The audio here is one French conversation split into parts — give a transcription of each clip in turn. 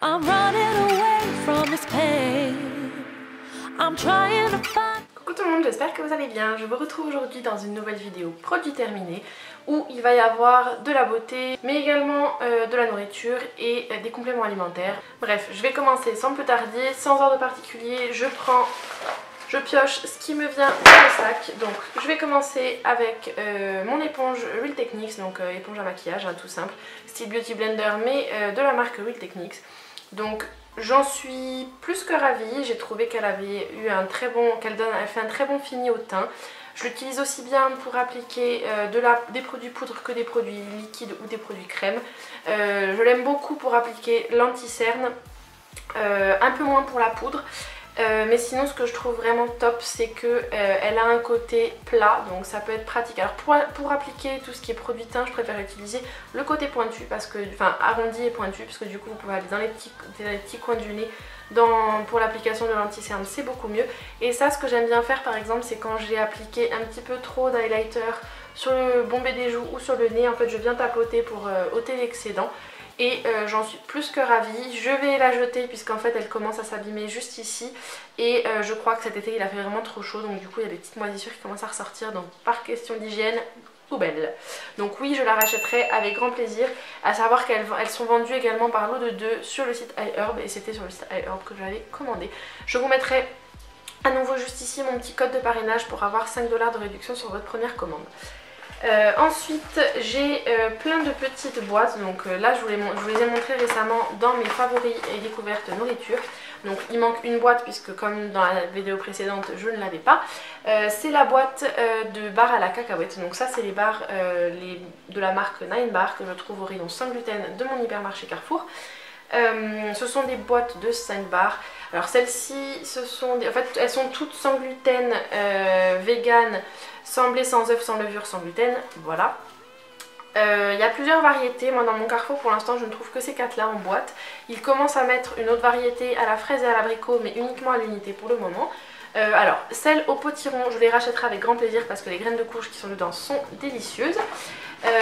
I'm running away from this pain. I'm trying to find... Coucou tout le monde, j'espère que vous allez bien. Je vous retrouve aujourd'hui dans une nouvelle vidéo produit terminé où il va y avoir de la beauté mais également de la nourriture et des compléments alimentaires. Bref, je vais commencer sans plus tarder, sans ordre particulier. Je pioche ce qui me vient dans le sac. Donc je vais commencer avec mon éponge Real Techniques, donc éponge à maquillage, hein, tout simple, style Beauty Blender mais de la marque Real Techniques. Donc j'en suis plus que ravie, j'ai trouvé qu'elle avait eu un très bon, elle fait un très bon fini au teint. Je l'utilise aussi bien pour appliquer des produits poudre que des produits liquides ou des produits crème. Je l'aime beaucoup pour appliquer l'anti-cerne, un peu moins pour la poudre. Mais sinon ce que je trouve vraiment top c'est que elle a un côté plat, donc ça peut être pratique. Alors pour appliquer tout ce qui est produit teint, je préfère utiliser le côté pointu, parce que, enfin arrondi et pointu, parce que du coup vous pouvez aller dans les petits coins du nez pour l'application de l'anti-cerne, c'est beaucoup mieux. Et ça, ce que j'aime bien faire par exemple, c'est quand j'ai appliqué un petit peu trop d'highlighter sur le bombé des joues ou sur le nez, en fait je viens tapoter pour ôter l'excédent. Et j'en suis plus que ravie. Je vais la jeter puisqu'en fait elle commence à s'abîmer juste ici. Et je crois que cet été il a fait vraiment trop chaud, donc du coup il y a des petites moisissures qui commencent à ressortir. Donc par question d'hygiène, poubelle. Donc oui, je la rachèterai avec grand plaisir. À savoir qu'elles sont vendues également par lot de 2 sur le site iHerb. Et c'était sur le site iHerb que j'avais commandé. Je vous mettrai à nouveau juste ici mon petit code de parrainage pour avoir 5 $ de réduction sur votre première commande. Ensuite j'ai plein de petites boîtes, donc là je vous les ai montrées récemment dans mes favoris et découvertes nourriture. Donc il manque une boîte puisque comme dans la vidéo précédente je ne l'avais pas. C'est la boîte de barres à la cacahuète, donc ça c'est les barres de la marque 9 Bar que je trouve au rayon sans gluten de mon hypermarché Carrefour. Ce sont des boîtes de 5 barres. Alors celles-ci, en fait elles sont toutes sans gluten, vegan, sans blé, sans œuf, sans levure, sans gluten, voilà. Il y a plusieurs variétés, moi dans mon Carrefour pour l'instant je ne trouve que ces 4 là en boîte. Ils commencent à mettre une autre variété à la fraise et à l'abricot, mais uniquement à l'unité pour le moment. Alors celles au potiron je les rachèterai avec grand plaisir parce que les graines de courge qui sont dedans sont délicieuses.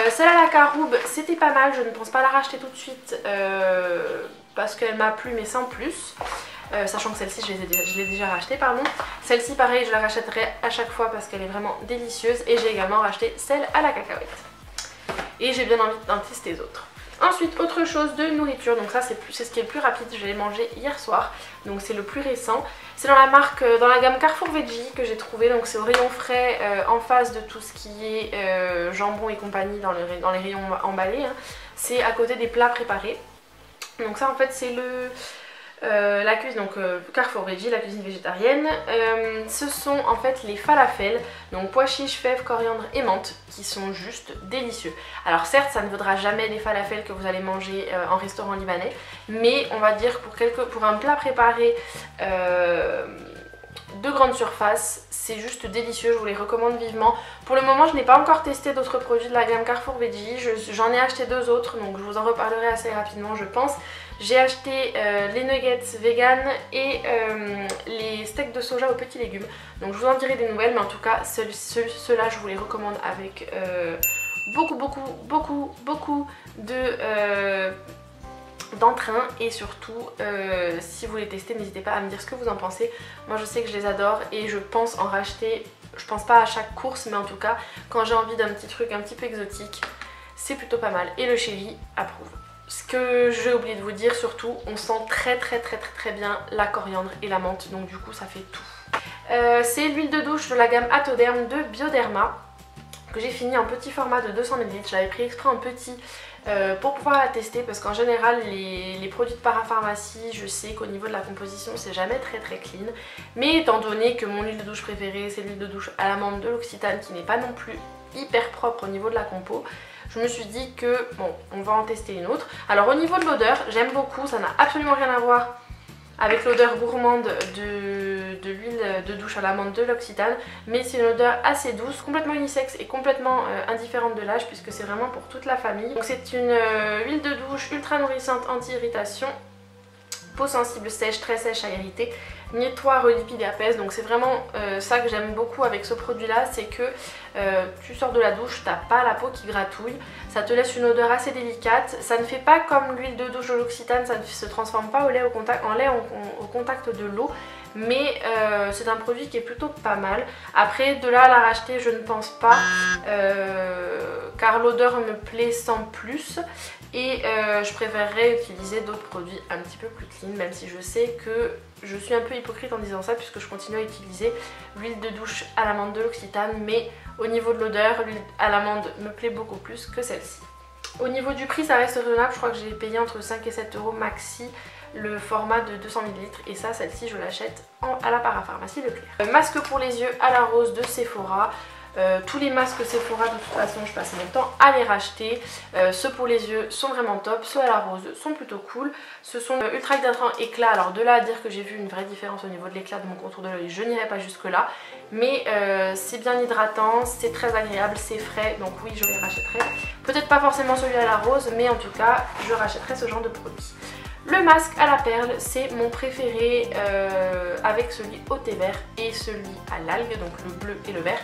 Celle à la caroube c'était pas mal, je ne pense pas la racheter tout de suite parce qu'elle m'a plu mais sans plus. Sachant que celle-ci je l'ai déjà rachetée, pardon. Celle-ci pareil je la rachèterai à chaque fois parce qu'elle est vraiment délicieuse. Et j'ai également racheté celle à la cacahuète. Et j'ai bien envie d'en tester les autres. Ensuite autre chose de nourriture, donc ça c'est ce qui est le plus rapide, je l'ai mangé hier soir. Donc c'est le plus récent. C'est dans la gamme Carrefour Veggie que j'ai trouvé. Donc c'est au rayon frais en face de tout ce qui est jambon et compagnie dans les rayons emballés, hein. C'est à côté des plats préparés. Donc ça en fait c'est la cuisine, donc Carrefour Veggie, la cuisine végétarienne. Ce sont en fait les falafels, donc pois chiches, fèves, coriandre et menthe, qui sont juste délicieux. Alors certes ça ne vaudra jamais les falafels que vous allez manger en restaurant libanais, mais on va dire pour un plat préparé de grande surface, c'est juste délicieux, je vous les recommande vivement. Pour le moment je n'ai pas encore testé d'autres produits de la gamme Carrefour Veggie, j'en ai acheté 2 autres, donc je vous en reparlerai assez rapidement je pense. J'ai acheté les nuggets vegan et les steaks de soja aux petits légumes, donc je vous en dirai des nouvelles, mais en tout cas ceux-là je vous les recommande avec beaucoup d'entrain. Et surtout si vous les testez n'hésitez pas à me dire ce que vous en pensez. Moi je sais que je les adore et je pense en racheter, je pense pas à chaque course mais en tout cas quand j'ai envie d'un petit truc un petit peu exotique c'est plutôt pas mal. Et le chéri approuve. Ce que j'ai oublié de vous dire surtout, on sent très bien la coriandre et la menthe, donc du coup ça fait tout. C'est l'huile de douche de la gamme Atoderm de Bioderma que j'ai fini en petit format de 200 ml. J'avais pris exprès en petit pour pouvoir la tester parce qu'en général les produits de parapharmacie, je sais qu'au niveau de la composition c'est jamais très clean, mais étant donné que mon huile de douche préférée c'est l'huile de douche à l'amande de l'Occitane qui n'est pas non plus hyper propre au niveau de la compo, je me suis dit que bon, on va en tester une autre. Alors au niveau de l'odeur, j'aime beaucoup, ça n'a absolument rien à voir avec l'odeur gourmande de l'huile de douche à l'amande de l'Occitane, mais c'est une odeur assez douce, complètement unisexe et complètement indifférente de l'âge puisque c'est vraiment pour toute la famille. Donc c'est une huile de douche ultra nourrissante, anti-irritation, peau sensible sèche, très sèche à irriter, nettoie, relipide et apaise. Donc c'est vraiment ça que j'aime beaucoup avec ce produit là, c'est que tu sors de la douche, t'as pas la peau qui gratouille, ça te laisse une odeur assez délicate, ça ne fait pas comme l'huile de douche de l'Occitane, ça ne se transforme pas en lait au contact de l'eau, mais c'est un produit qui est plutôt pas mal. Après de là à la racheter je ne pense pas, car l'odeur me plaît sans plus. Et je préférerais utiliser d'autres produits un petit peu plus clean, même si je sais que je suis un peu hypocrite en disant ça puisque je continue à utiliser l'huile de douche à l'amande de l'Occitane, mais au niveau de l'odeur, l'huile à l'amande me plaît beaucoup plus que celle-ci. Au niveau du prix ça reste raisonnable, je crois que j'ai payé entre 5 et 7 euros maxi le format de 200 ml et ça, celle-ci je l'achète à la parapharmacie Leclerc. Masque pour les yeux à la rose de Sephora. Tous les masques Sephora de toute façon je passe mon temps à les racheter. Ceux pour les yeux sont vraiment top, ceux à la rose sont plutôt cool. Ce sont ultra hydratants éclat, alors de là à dire que j'ai vu une vraie différence au niveau de l'éclat de mon contour de l'œil, je n'irai pas jusque là. Mais c'est bien hydratant, c'est très agréable, c'est frais, donc oui je les rachèterai. Peut-être pas forcément celui à la rose, mais en tout cas je rachèterai ce genre de produit. Le masque à la perle, c'est mon préféré avec celui au thé vert et celui à l'algue, donc le bleu et le vert.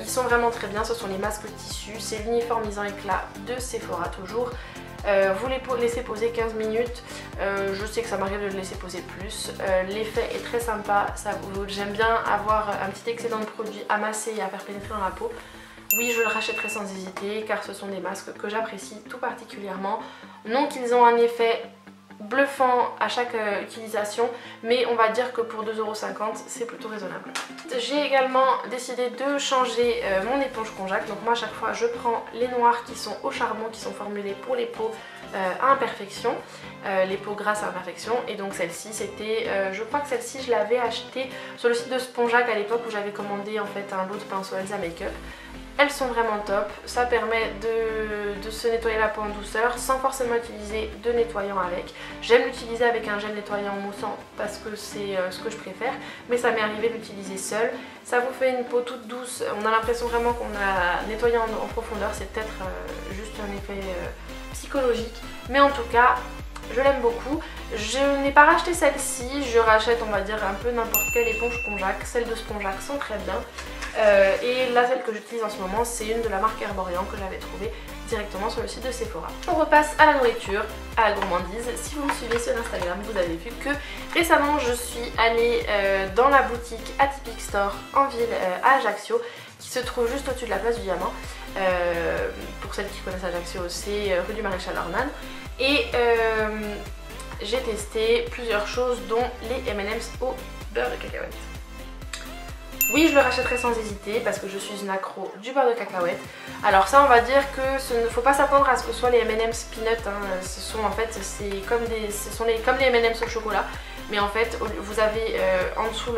Ils sont vraiment très bien, ce sont les masques tissu, c'est l'uniformisant éclat de Sephora toujours. Vous les laissez poser 15 minutes, je sais que ça m'arrive de le laisser poser plus. L'effet est très sympa, j'aime bien avoir un petit excédent de produit à masser et à faire pénétrer dans la peau. Oui, je le rachèterai sans hésiter car ce sont des masques que j'apprécie tout particulièrement. Non qu'ils ont un effet bluffant à chaque utilisation, mais on va dire que pour 2,50 € c'est plutôt raisonnable. J'ai également décidé de changer mon éponge Conjac. Donc moi à chaque fois je prends les noirs qui sont au charbon, qui sont formulés pour les peaux à imperfection, les peaux grasses à imperfection, et donc celle-ci c'était, je crois que celle-ci je l'avais achetée sur le site de Spongeac à l'époque où j'avais commandé en fait un lot de pinceaux Elsa Makeup. Elles sont vraiment top, ça permet de se nettoyer la peau en douceur sans forcément utiliser de nettoyant avec. J'aime l'utiliser avec un gel nettoyant moussant parce que c'est ce que je préfère, mais ça m'est arrivé de l'utiliser seule. Ça vous fait une peau toute douce, on a l'impression vraiment qu'on a nettoyé en profondeur, c'est peut-être juste un effet psychologique, mais en tout cas je l'aime beaucoup. Je n'ai pas racheté celle-ci, je rachète on va dire un peu n'importe quelle éponge Conjac, celles de Spongeac sont très bien. Et là celle que j'utilise en ce moment c'est une de la marque Herborian que j'avais trouvée directement sur le site de Sephora. On repasse à la nourriture, à la gourmandise. Si vous me suivez sur Instagram vous avez vu que récemment je suis allée dans la boutique Atypique Store en ville à Ajaccio, qui se trouve juste au-dessus de la place du Diamant. Pour celles qui connaissent Ajaccio, c'est rue du Maréchal Ornane. Et j'ai testé plusieurs choses dont les M&M's au beurre de cacahuète. Oui, je le rachèterai sans hésiter parce que je suis une accro du beurre de cacahuète. Alors ça on va dire que ne faut pas s'attendre à ce que ce soit les M&M's peanut, hein. Ce sont en fait c'est comme les M&M's au chocolat, mais en fait vous avez en dessous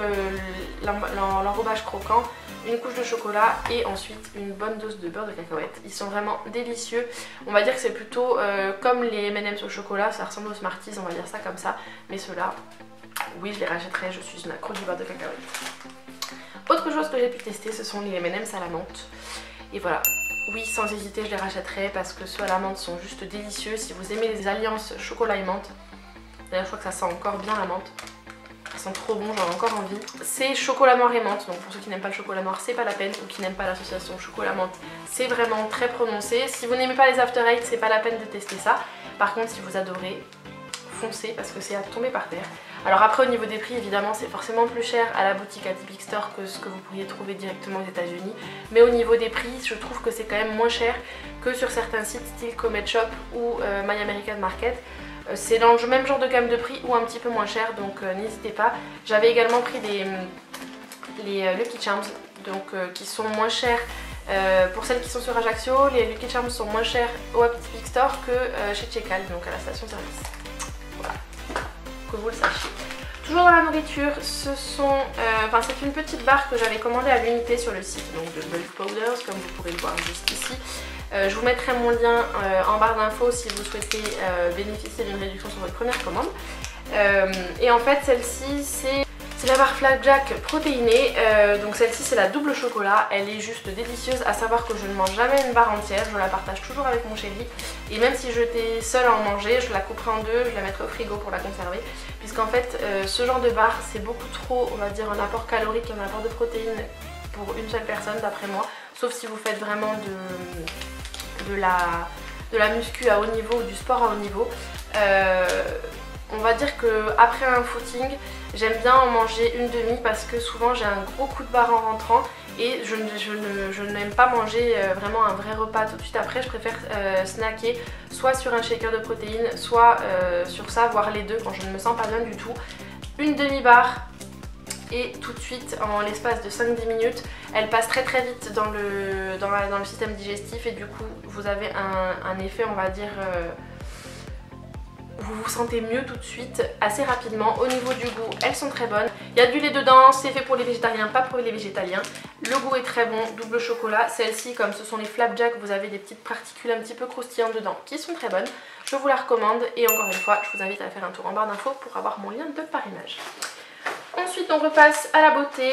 l'enrobage croquant, une couche de chocolat et ensuite une bonne dose de beurre de cacahuète. Ils sont vraiment délicieux. On va dire que c'est plutôt comme les M&M's au chocolat, ça ressemble aux Smarties, on va dire ça comme ça, mais ceux-là, oui je les rachèterai, je suis une accro du beurre de cacahuète. Autre chose que j'ai pu tester, ce sont les M&M's à la menthe. Et voilà, oui sans hésiter je les rachèterai parce que ceux à la menthe sont juste délicieux. Si vous aimez les alliances chocolat et menthe, d'ailleurs je crois que ça sent encore bien la menthe. Ils sont trop bons, j'en ai encore envie. C'est chocolat noir et menthe, donc pour ceux qui n'aiment pas le chocolat noir c'est pas la peine, ou qui n'aiment pas l'association chocolat menthe, c'est vraiment très prononcé. Si vous n'aimez pas les After Eight, c'est pas la peine de tester ça. Par contre si vous adorez, foncez parce que c'est à tomber par terre. Alors après au niveau des prix évidemment c'est forcément plus cher à la boutique Atypique Store que ce que vous pourriez trouver directement aux États-Unis, mais au niveau des prix je trouve que c'est quand même moins cher que sur certains sites style Comet Shop ou My American Market. C'est dans le même genre de gamme de prix ou un petit peu moins cher, donc n'hésitez pas. J'avais également pris les Lucky Charms donc, qui sont moins chers. Pour celles qui sont sur Ajaccio, les Lucky Charms sont moins chers au Atypique Store que chez Checkal, donc à la station service. Voilà, que vous le sachiez. Toujours dans la nourriture, c'est une petite barre que j'avais commandée à l'unité sur le site donc de Bulk Powders, comme vous pourrez le voir juste ici. Je vous mettrai mon lien en barre d'infos si vous souhaitez bénéficier d'une réduction sur votre première commande. Et en fait celle-ci C'est la barre Flapjack protéinée, donc celle-ci c'est la double chocolat, elle est juste délicieuse, à savoir que je ne mange jamais une barre entière, je la partage toujours avec mon chéri et même si j'étais seule à en manger, je la couperai en deux, je la mettrai au frigo pour la conserver puisqu'en fait ce genre de barre c'est beaucoup trop, on va dire, un apport calorique, un apport de protéines pour une seule personne d'après moi, sauf si vous faites vraiment de la muscu à haut niveau ou du sport à haut niveau. On va dire que après un footing, j'aime bien en manger une demi parce que souvent j'ai un gros coup de barre en rentrant et je n'aime pas manger vraiment un vrai repas tout de suite après. Je préfère snacker soit sur un shaker de protéines, soit sur ça, voire les deux quand je ne me sens pas bien du tout. Une demi-barre et tout de suite en l'espace de 5-10 minutes, elle passe très très vite dans le système digestif et du coup vous avez un effet, on va dire... vous vous sentez mieux tout de suite, assez rapidement. Au niveau du goût, elles sont très bonnes. Il y a du lait dedans, c'est fait pour les végétariens, pas pour les végétaliens. Le goût est très bon, double chocolat. Celle-ci, comme ce sont les Flapjack, vous avez des petites particules un petit peu croustillantes dedans qui sont très bonnes. Je vous la recommande et encore une fois, je vous invite à faire un tour en barre d'infos pour avoir mon lien de parrainage. Ensuite on repasse à la beauté,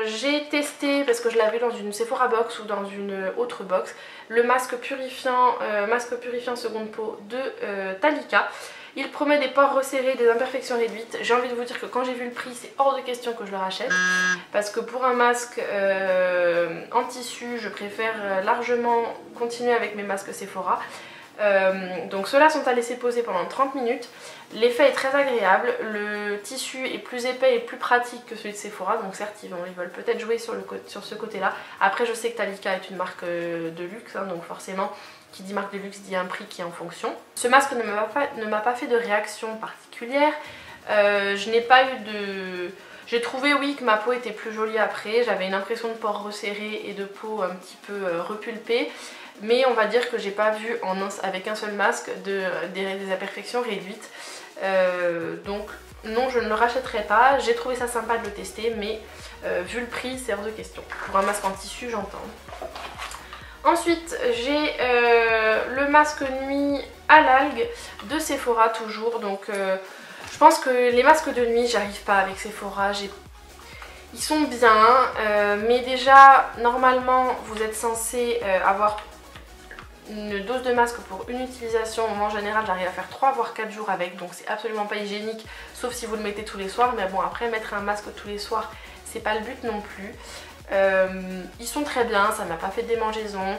j'ai testé parce que je l'avais dans une Sephora box ou dans une autre box, le masque purifiant seconde peau de Talika. Il promet des pores resserrés, des imperfections réduites. J'ai envie de vous dire que quand j'ai vu le prix, c'est hors de question que je le rachète parce que pour un masque en tissu, je préfère largement continuer avec mes masques Sephora. Donc ceux-là sont à laisser poser pendant 30 minutes. L'effet est très agréable, le tissu est plus épais et plus pratique que celui de Sephora, donc certes ils veulent peut-être jouer sur ce côté-là. Après je sais que Talika est une marque de luxe, hein, donc forcément qui dit marque de luxe dit un prix qui est en fonction. Ce masque ne m'a pas fait de réaction particulière, je n'ai pas eu de... J'ai trouvé oui que ma peau était plus jolie après, j'avais une impression de pores resserrés et de peau un petit peu repulpée. Mais on va dire que j'ai pas vu avec un seul masque des imperfections réduites. Donc non, je ne le rachèterai pas. J'ai trouvé ça sympa de le tester, mais vu le prix, c'est hors de question. Pour un masque en tissu, j'entends. Ensuite, j'ai le masque nuit à l'algue de Sephora toujours. Donc je pense que les masques de nuit, j'arrive pas avec Sephora. Ils sont bien, mais déjà, normalement, vous êtes censé avoir une dose de masque pour une utilisation. Moi en général j'arrive à faire 3 voire 4 jours avec, donc c'est absolument pas hygiénique sauf si vous le mettez tous les soirs, mais bon après mettre un masque tous les soirs c'est pas le but non plus. Ils sont très bien, ça m'a pas fait de démangeaison,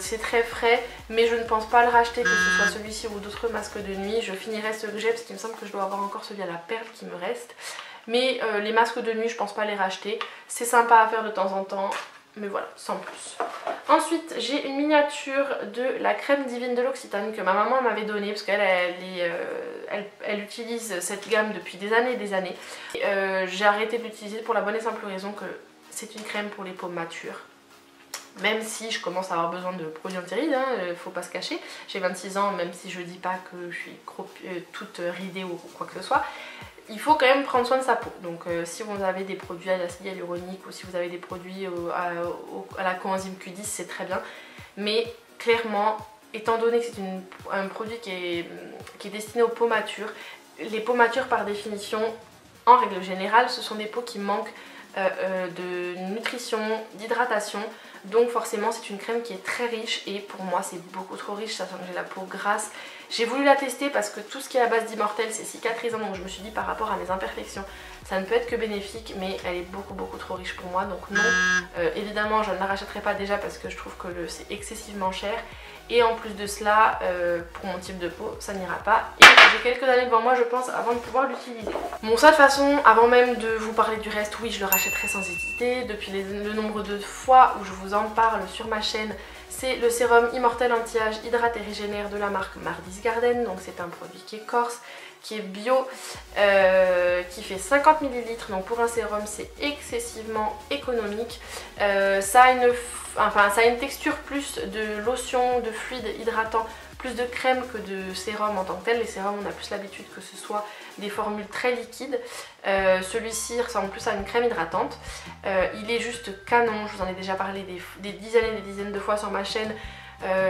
c'est très frais, mais je ne pense pas le racheter, que ce soit celui-ci ou d'autres masques de nuit. Je finirai ce que j'ai parce qu'il me semble que je dois avoir encore celui à la perle qui me reste, mais les masques de nuit je pense pas les racheter. C'est sympa à faire de temps en temps, mais voilà, sans plus. Ensuite, j'ai une miniature de la crème divine de l'Occitane que ma maman m'avait donnée parce qu'elle elle utilise cette gamme depuis des années et des années. J'ai arrêté de l'utiliser pour la bonne et simple raison que c'est une crème pour les peaux matures. Même si je commence à avoir besoin de produits anti-rides, hein, faut pas se cacher. J'ai 26 ans, même si je dis pas que je suis toute ridée ou quoi que ce soit. Il faut quand même prendre soin de sa peau. Donc si vous avez des produits à l'acide hyaluronique ou si vous avez des produits à la coenzyme Q10, c'est très bien. Mais clairement, étant donné que c'est un produit qui est destiné aux peaux matures, les peaux matures par définition, en règle générale, ce sont des peaux qui manquent de nutrition, d'hydratation. Donc forcément c'est une crème qui est très riche et pour moi c'est beaucoup trop riche, sachant que j'ai la peau grasse. J'ai voulu la tester parce que tout ce qui est à base d'Immortelle c'est cicatrisant, donc je me suis dit par rapport à mes imperfections ça ne peut être que bénéfique, mais elle est beaucoup trop riche pour moi, donc non. Évidemment je ne la rachèterai pas déjà parce que je trouve que c'est excessivement cher et en plus de cela pour mon type de peau ça n'ira pas et j'ai quelques années devant moi je pense avant de pouvoir l'utiliser. Bon ça de toute façon avant même de vous parler du reste, oui je le rachèterai sans hésiter. Depuis le nombre de fois où je vous en parle sur ma chaîne, c'est le sérum Immortelle anti-âge hydrate et régénère de la marque Mardy's Garden. Donc c'est un produit qui est corse, qui est bio, qui fait 50 ml. Donc pour un sérum c'est excessivement économique. Ça a une texture plus de lotion, de fluide hydratant, plus de crème que de sérum en tant que tel. Les sérums on a plus l'habitude que ce soit des formules très liquides. Celui-ci ressemble plus à une crème hydratante. Il est juste canon, je vous en ai déjà parlé des dizaines et des dizaines de fois sur ma chaîne.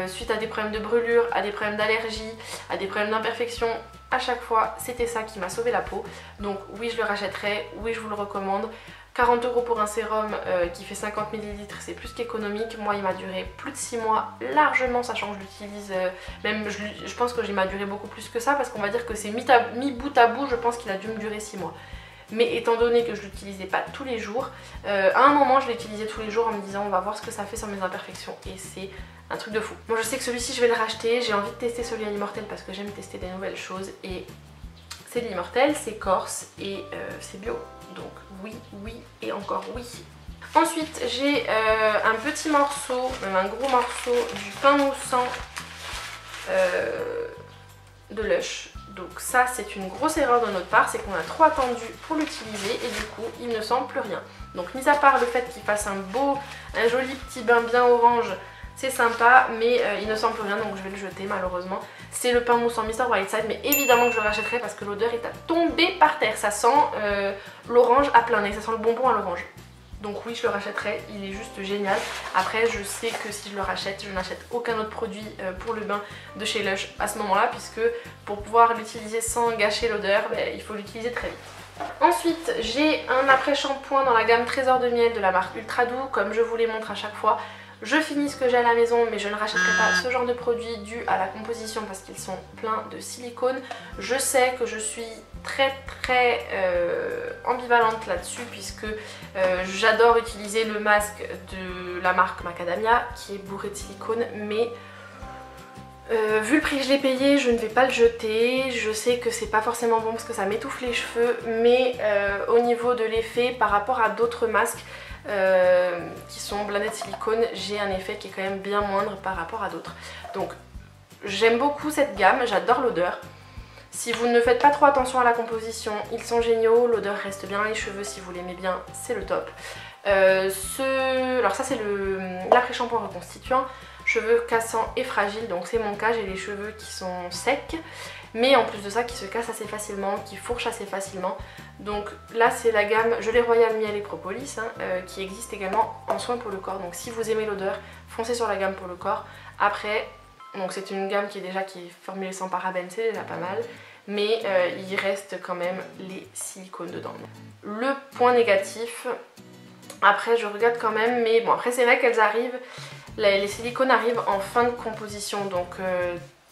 Suite à des problèmes de brûlure, à des problèmes d'allergie, à des problèmes d'imperfection, à chaque fois c'était ça qui m'a sauvé la peau. Donc oui je le rachèterai, oui je vous le recommande. 40 € pour un sérum qui fait 50 ml, c'est plus qu'économique. Moi il m'a duré plus de 6 mois largement, sachant que je l'utilise, même je pense que il m'a duré beaucoup plus que ça, parce qu'on va dire que c'est mis bout à bout, je pense qu'il a dû me durer 6 mois. Mais étant donné que je l'utilisais pas tous les jours, à un moment je l'utilisais tous les jours en me disant on va voir ce que ça fait sur mes imperfections, et c'est un truc de fou. Moi je sais que celui-ci je vais le racheter, j'ai envie de tester celui à l'Immortelle parce que j'aime tester des nouvelles choses, et c'est l'Immortelle, c'est corse et c'est bio. Donc oui, oui et encore oui. Ensuite j'ai un petit morceau, même un gros morceau du pain moussant de Lush. Donc ça c'est une grosse erreur de notre part, c'est qu'on a trop attendu pour l'utiliser et du coup il ne sent plus rien. Donc mis à part le fait qu'il fasse un joli petit bain bien orange, c'est sympa, mais il ne sent plus rien, donc je vais le jeter malheureusement. C'est le pain moussant Mr. Whiteside, mais évidemment que je le rachèterai parce que l'odeur est à tomber par terre. Ça sent l'orange à plein nez, ça sent le bonbon à l'orange. Donc oui je le rachèterai, il est juste génial. Après je sais que si je le rachète, je n'achète aucun autre produit pour le bain de chez Lush à ce moment là, puisque pour pouvoir l'utiliser sans gâcher l'odeur, il faut l'utiliser très vite. Ensuite j'ai un après-shampoing dans la gamme Trésor de Miel de la marque Ultra Doux, comme je vous les montre à chaque fois. Je finis ce que j'ai à la maison, mais je ne rachèterai pas ce genre de produits dû à la composition parce qu'ils sont pleins de silicone. Je sais que je suis très ambivalente là-dessus, puisque j'adore utiliser le masque de la marque Macadamia qui est bourré de silicone, mais vu le prix que je l'ai payé, je ne vais pas le jeter. Je sais que c'est pas forcément bon parce que ça m'étouffe les cheveux, mais au niveau de l'effet par rapport à d'autres masques qui sont blindés de silicone, j'ai un effet qui est quand même bien moindre par rapport à d'autres. Donc j'aime beaucoup cette gamme, j'adore l'odeur. Si vous ne faites pas trop attention à la composition, ils sont géniaux, l'odeur reste bien dans les cheveux, si vous l'aimez bien, c'est le top. Alors ça c'est l'après-shampoing reconstituant, cheveux cassants et fragiles, donc c'est mon cas, j'ai les cheveux qui sont secs, mais en plus de ça qui se cassent assez facilement, qui fourchent assez facilement. Donc là c'est la gamme Gelée Royale Miel et Propolis qui existe également en soin pour le corps. Donc si vous aimez l'odeur, foncez sur la gamme pour le corps. Après, donc c'est une gamme qui est formulée sans parabènes, c'est déjà pas mal, mais il reste quand même les silicones dedans. Le point négatif, après je regarde quand même, mais bon après c'est vrai qu'elles arrivent, les silicones arrivent en fin de composition, donc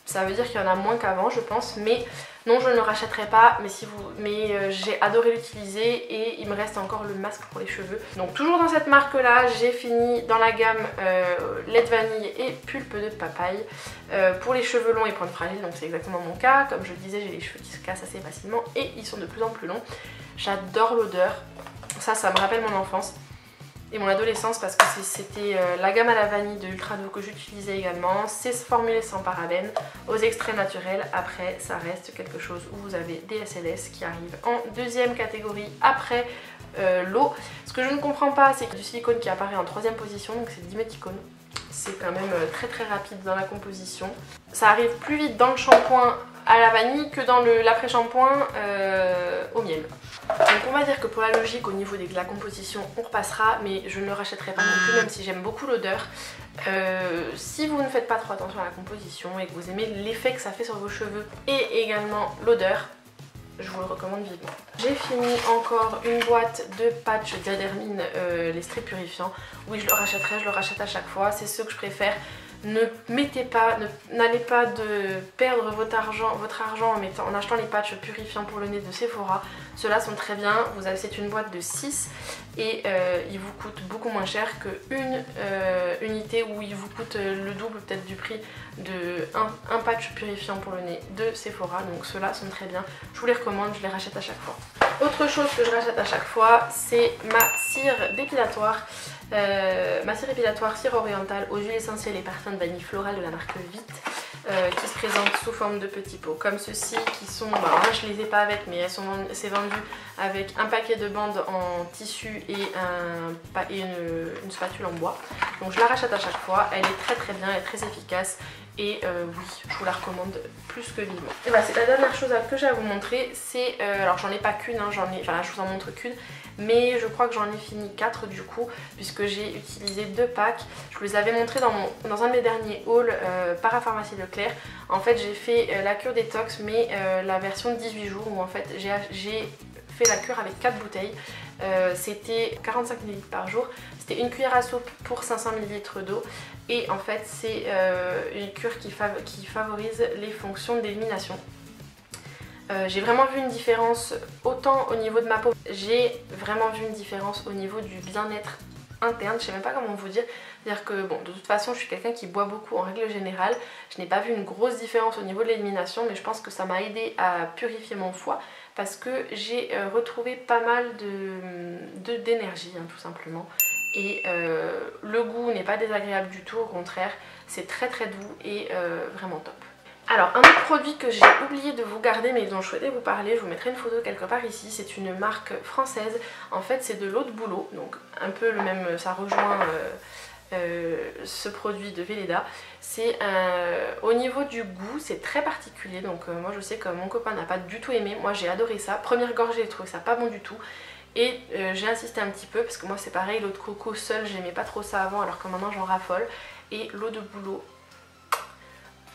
ça veut dire qu'il y en a moins qu'avant je pense, mais non je ne le rachèterai pas, mais j'ai adoré l'utiliser et il me reste encore le masque pour les cheveux. Donc toujours dans cette marque là, j'ai fini dans la gamme lait de vanille et pulpe de papaye pour les cheveux longs et pointes fragiles, donc c'est exactement mon cas. Comme je le disais, j'ai les cheveux qui se cassent assez facilement et ils sont de plus en plus longs. J'adore l'odeur, ça me rappelle mon enfance et mon adolescence parce que c'était la gamme à la vanille de Ultra Doux que j'utilisais également. C'est formulé sans parabènes, aux extraits naturels. Après ça reste quelque chose où vous avez des SLS qui arrivent en deuxième catégorie après l'eau. Ce que je ne comprends pas, c'est qu'il y a du silicone qui apparaît en troisième position, donc c'est diméthicone. C'est quand même très rapide dans la composition. Ça arrive plus vite dans le shampoing à la vanille que dans l'après-shampoing au miel. Donc on va dire que pour la logique au niveau de la composition on repassera, mais je ne le rachèterai pas non plus, même si j'aime beaucoup l'odeur. Si vous ne faites pas trop attention à la composition et que vous aimez l'effet que ça fait sur vos cheveux et également l'odeur, je vous le recommande vivement. J'ai fini encore une boîte de patchs Diadermine, les strips purifiants. Oui, je le rachèterai, je le rachète à chaque fois, c'est ceux que je préfère. N'allez pas perdre votre argent en achetant les patchs purifiants pour le nez de Sephora. Ceux-là sont très bien, c'est une boîte de 6 et ils vous coûtent beaucoup moins cher qu'une unité où il vous coûte le double peut-être du prix d'un patch purifiant pour le nez de Sephora. Donc ceux-là sont très bien, je vous les recommande, je les rachète à chaque fois. Autre chose que je rachète à chaque fois, c'est ma cire dépilatoire. Ma cire épilatoire cire orientale aux huiles essentielles et parfums de vanille florale de la marque Vite, qui se présente sous forme de petits pots comme ceci, qui sont, bah, moi je les ai pas avec, mais c'est vendu avec un paquet de bandes en tissu et une spatule en bois. Donc je la rachète à chaque fois, elle est très bien, elle est très efficace et oui, je vous la recommande plus que vivement. Et voilà, c'est la dernière chose que j'ai à vous montrer, c'est, alors j'en ai pas qu'une, hein, enfin je vous en montre qu'une, mais je crois que j'en ai fini 4 du coup, puisque j'ai utilisé 2 packs. Je vous les avais montrés dans un de mes derniers hauls Parapharmacie Leclerc. En fait j'ai fait la cure détox, mais la version de 18 jours, où en fait j'ai fait la cure avec 4 bouteilles. C'était 45 ml par jour, c'était une cuillère à soupe pour 500 ml d'eau, et en fait c'est une cure qui favorise les fonctions d'élimination. J'ai vraiment vu une différence autant au niveau de ma peau, j'ai vraiment vu une différence au niveau du bien-être interne, je sais même pas comment vous dire. C'est-à-dire que bon, de toute façon je suis quelqu'un qui boit beaucoup en règle générale, je n'ai pas vu une grosse différence au niveau de l'élimination, mais je pense que ça m'a aidé à purifier mon foie, parce que j'ai retrouvé pas mal d'énergie, hein, tout simplement. Et le goût n'est pas désagréable du tout, au contraire, c'est très très doux et vraiment top. Alors un autre produit que j'ai oublié de vous garder mais dont je souhaitais vous parler, je vous mettrai une photo quelque part ici, c'est une marque française, en fait c'est de l'eau de bouleau, donc un peu le même, ça rejoint ce produit de Velleda. C'est au niveau du goût c'est très particulier, donc moi je sais que mon copain n'a pas du tout aimé, moi j'ai adoré ça, première gorgée j'ai trouvé ça pas bon du tout. Et j'ai insisté un petit peu parce que moi c'est pareil, l'eau de coco seule j'aimais pas trop ça avant, alors que maintenant j'en raffole. Et l'eau de bouleau,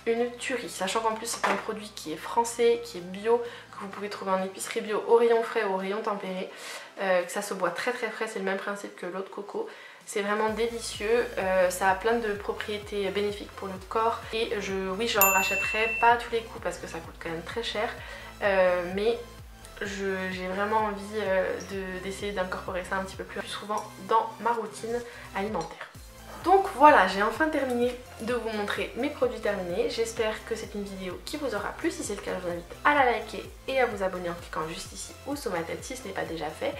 une tuerie, sachant qu'en plus c'est un produit qui est français, qui est bio, que vous pouvez trouver en épicerie bio, au rayon frais, au rayon tempéré, que ça se boit très très frais, c'est le même principe que l'eau de coco. C'est vraiment délicieux, ça a plein de propriétés bénéfiques pour le corps, et oui j'en rachèterai pas à tous les coups parce que ça coûte quand même très cher, mais j'ai vraiment envie d'essayer d'incorporer ça un petit peu plus souvent dans ma routine alimentaire. Donc voilà, j'ai enfin terminé de vous montrer mes produits terminés. J'espère que c'est une vidéo qui vous aura plu. Si c'est le cas, je vous invite à la liker et à vous abonner en cliquant juste ici ou sous ma tête si ce n'est pas déjà fait,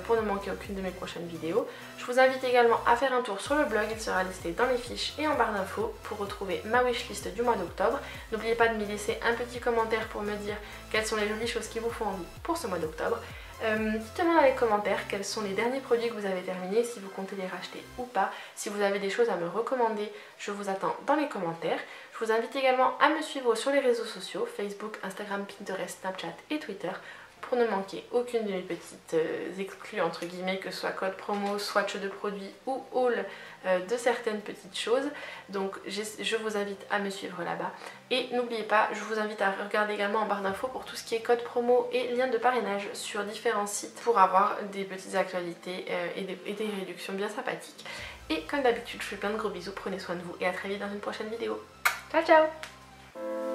pour ne manquer aucune de mes prochaines vidéos. Je vous invite également à faire un tour sur le blog, il sera listé dans les fiches et en barre d'infos pour retrouver ma wishlist du mois d'octobre. N'oubliez pas de m'y laisser un petit commentaire pour me dire quelles sont les jolies choses qui vous font envie pour ce mois d'octobre. Dites-moi dans les commentaires quels sont les derniers produits que vous avez terminés, si vous comptez les racheter ou pas. Si vous avez des choses à me recommander, je vous attends dans les commentaires. Je vous invite également à me suivre sur les réseaux sociaux, Facebook, Instagram, Pinterest, Snapchat et Twitter, pour ne manquer aucune de mes petites exclus entre guillemets, que ce soit code promo, swatch de produits ou haul de certaines petites choses. Donc je vous invite à me suivre là-bas. Et n'oubliez pas, je vous invite à regarder également en barre d'infos pour tout ce qui est code promo et liens de parrainage sur différents sites pour avoir des petites actualités et des réductions bien sympathiques. Et comme d'habitude, je vous fais plein de gros bisous, prenez soin de vous et à très vite dans une prochaine vidéo. Ciao ciao!